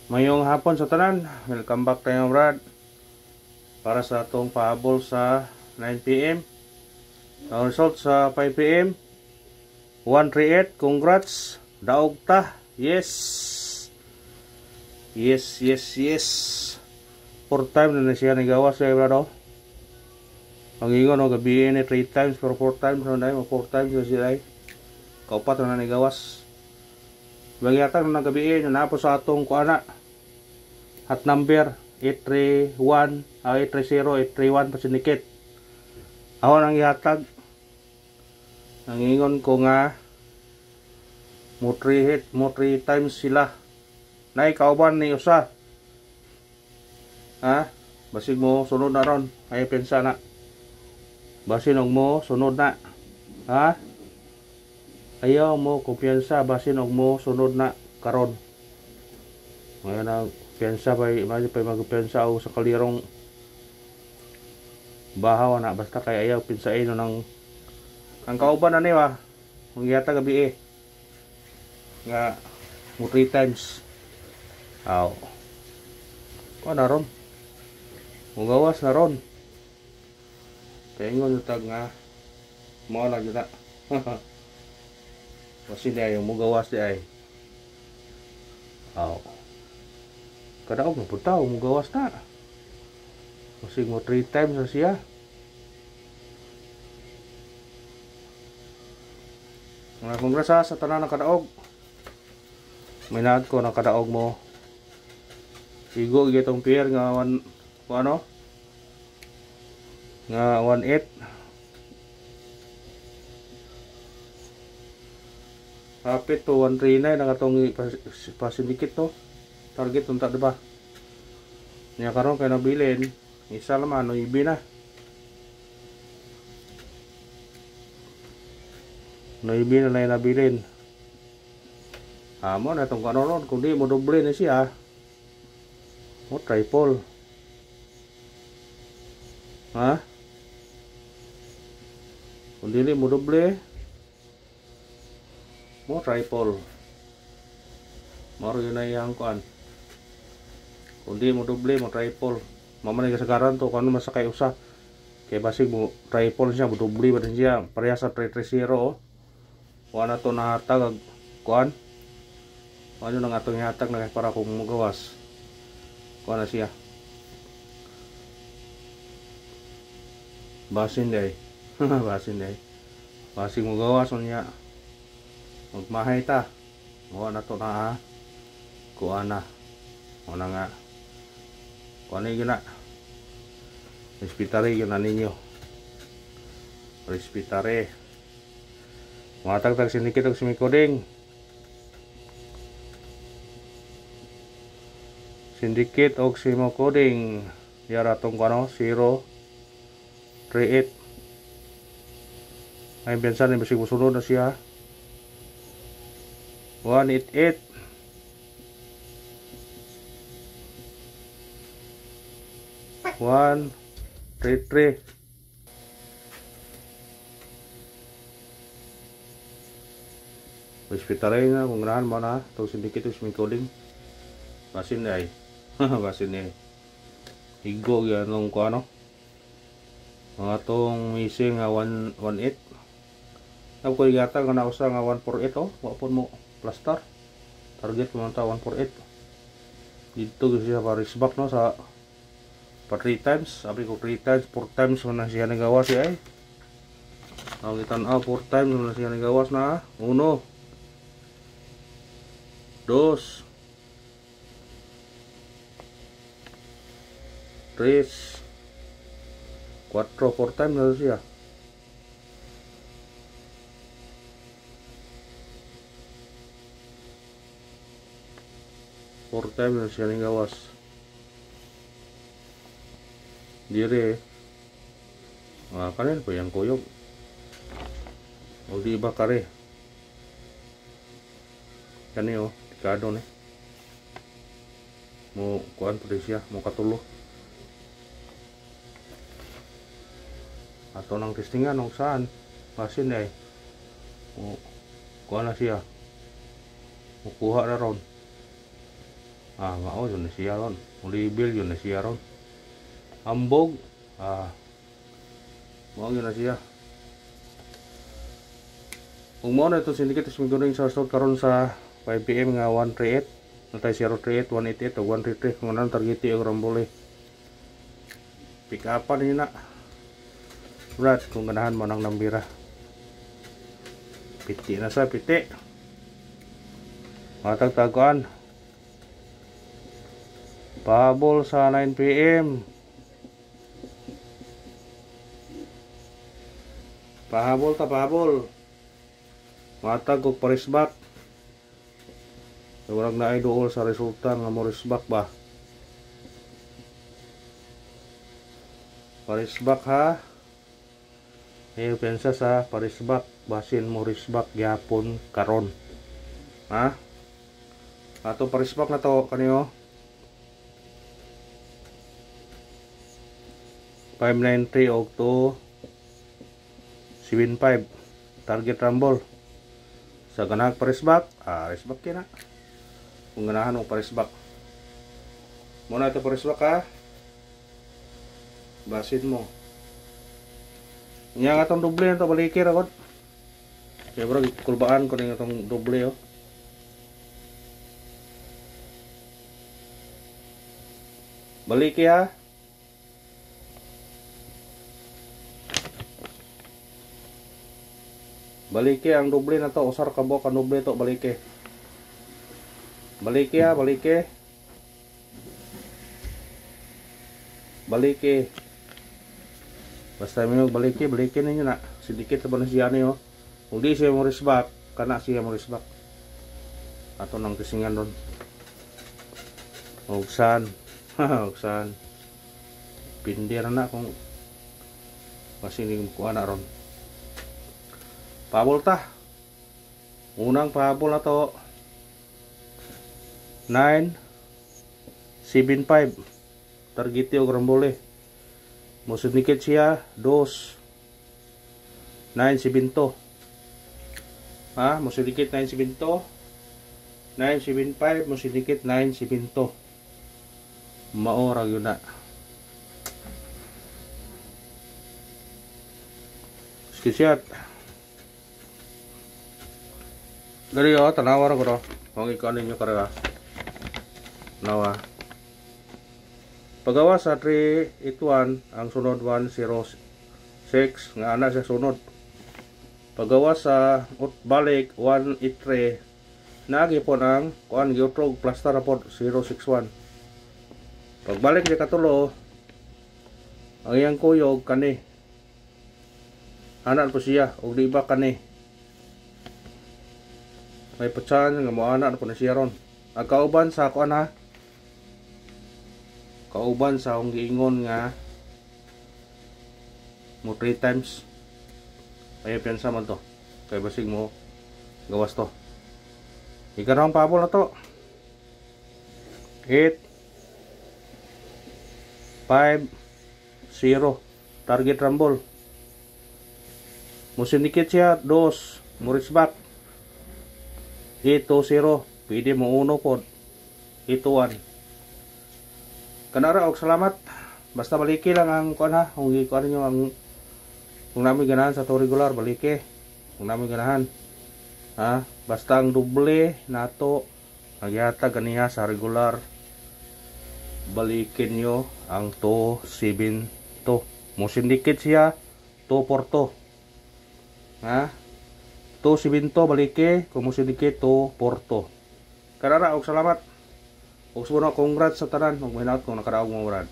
Mayong hapon sa tanan, welcome back tayo Brad para sa atong pahabol sa 9pm. Ang result sa 5pm 138, congrats, daog ta. Yes, 4 times na siya nagawas sa Brad. Ang ingon o gabi ni 3 times pero 4 times na dahil 4 times na siya ay kaupat na nagawas. Bagyatang na gabi na napo sa atong kuana at number 831 830 831 pasinikit. Awan ang ihatag. Nangingon ko nga mo 3 times sila. Nay kauban ni usa. Ha? Basig mo sunod na ron. Ay pensa na. Basin og mo sunod na. Ha? Ayaw mo kumpiyansa basin og mo sunod na karon. Ngayon ang piyansa pa magpiyansa o sa kalirong bahaw na basta kay ayaw pinsain no ng ang kauban na niwa ang yata gabi nga mo 3 times aw ko na ron mugawas na ron kaya ingon yung tag nga mo lang yun na kasi di ay mugawas di ay aw kadaog na punta, umugawas na. Masig mo 3 times na siya. Mga kongresa sa tanan ng kadaog. May naad ko ng kadaog mo. Sigo gitong pier nga ano? Nga 1.8. Hapit to 139 ang atong pasindikit to. Target unta diba? Nya karon kay nabilin, isa laman no ibi na. No ibi na nabilin. Amo na tong kanon kung di mo doble na siya. Mo triple. Ha? Kung dili mo doble, mo triple. Maro yun na iyang kuan. Kung di mo doble, mo triple. Mamanay kasagaran to, kung ano masakay usa. Kaya basig mo triple siya, mo doble ba din siya. Pareha sa 330 oh. Kung ano to nahatag, kuan. Kung ano nang atong ihatag na para kung magawas. Kuan na siya. Basin day. Basin day. Basig mo gawas niya. Magmahay ta. Kuan na to na ha. Kuan na. Kuan na nga. Kuan na yun na. Respitare yun na ninyo. Respitare. Matagtag sinikit og simikoding. Sindikit og simikoding. Yara tong kano 038. Ay bensan ni basig musunod na siya. 188. 133. Hospitaray na kung nahan mo na itong sindikit yung smicoling. Basin na ay. Basin na ay. Higo yan nung kung ano. Mga itong missing nga 118. Tapos ko igata nga nausa nga 148 oh. Wapon mo plaster. Target mo ta 148. Dito siya pa risbak no sa pa 3 times. Sabi ko 3 times, 4 times na siya nagawas siya ay. Ang itan 4 times na siya nagawas na 1 2 3 4 times na siya. Four times na siya nagawas. Dire kanin po yung kuyog o di ba kare kani o tikado ni mo kuan pa siya mo katulo ato nang testingan kung saan masin ay mo kuan na siya mukuha na ron Mao yun na siya ron. Libil yun na siya ron. Ambog. Mao yun na siya. Kung mo na ito sindikit is miguling sa start karon sa 5 PM nga 138 natay 038 188 o 133 kung anong targeti yung rambole pick upan yun na Brad kung ganahan mo ng nambira piti na sa piti matagtaguan pahabol sa 9 PM pahabol matag og parisbak so, warag na ay dool sa resulta nga mo risbak ba parisbak ha ayaw pensa sa parisbak basin mo risbak gyapon karon ha ato parisbak na to kaniyo 593 og 275 target rumble sa ganag parisbak risbak kina kung ganahan mo parisbak muna ito parisbak ha basin mo nga itong doble ito balikir ako kaya bro kulbaan ko na itong doble oh baliki ha baliki ang doble na to usar ka buok ang doble to baliki ha baliki basta may baliki ninyo na sidikit ba na siya niyo kung di siya mo risbak kana siya mo risbak ato nang tisingan ron ugsan ugsan pindir na kung masinig ko na ron pahabol ta unang pahabol na to 975 targeti og rambole mo sudnikit siya 2 972 ha mo sudnikit 972 975 mo sudnikit 972 maora yun na skisiyat dari oh tanawa ra ko ro kung ikaw ninyo karera nawa pagawa sa 381 ang sunod 106 nga ana sa sunod pagawa sa balik 183 nagipon ang kuan giutrog plaster report 061 pagbalik di katulo ang iyang kuyog kani anak po siya og di ba kani may patsan nga mo anak po na siya ron ang kauban sa kuan ha kauban sa akong giingon nga mo 3 times ay piyansa man to kay basig mo gawas to ikarang pabol na to 8 5 0 target rumble mo sindikit siya 2 mo risbak 8-0 pwede mo uno po 8-1 kanara og salamat basta baliki lang ang kuan ha kung ikuan nyo ang kung namin ganahan sa to regular baliki kung namin ganahan ha basta ang doble nato nagyata ganiha sa regular balikin nyo ang 2-7 to mo sindikit siya 2-4 ha 2-7 to baliki kung mo sindikit 2-4 kanara og salamat og suno congrats sa tanan og minaut kung nakaraog mo brad